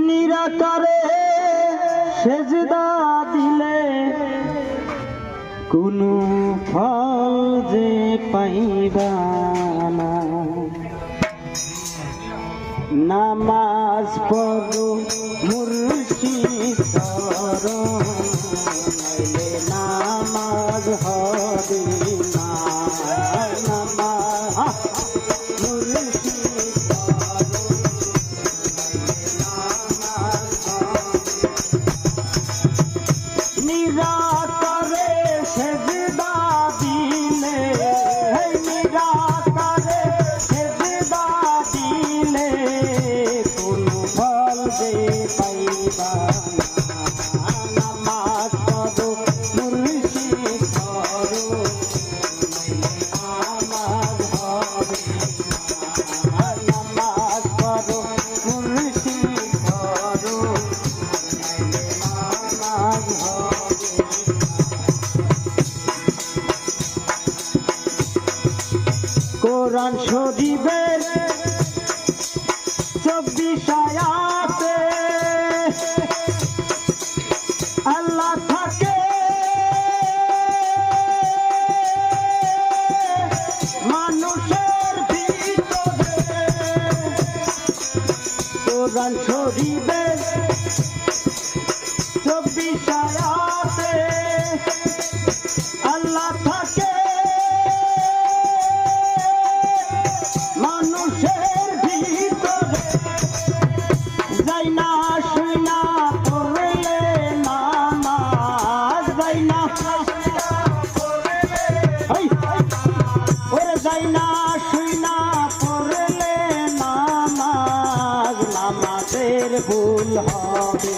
নিরাকারে সেজদা দিলে কোনো ফল যে পাইবা না। নামাজ পড়ো মুর্শিদ চরণ, নাইলে নামাজ হবে না। নামাজ মুর্শিদ চরণ, নামাজ নিরাকারে সেজদা দিলে, নিরাকারে সেজদা দিলে কোনো ফল যে পাইবা না। নামাজ পড়ো মুর্শিদ চরণ, নামাজ হবে না। নামাজ পড়ো মুর্শিদ চরণ, নামাজ হবে। কোরআন শরীফের 24 আয়াতে আল্লাহ থাকে মানুষের ভিতরে। কোরআন শরীফের 24 আয়াতে আল্লাহ থাকে মানুষের ভিতরে। যাই না শুনা পড়লে নামাজ, যাই না ওরে যাই না শুনা পড়লে নামাজ, নামাজের ভুল হবে।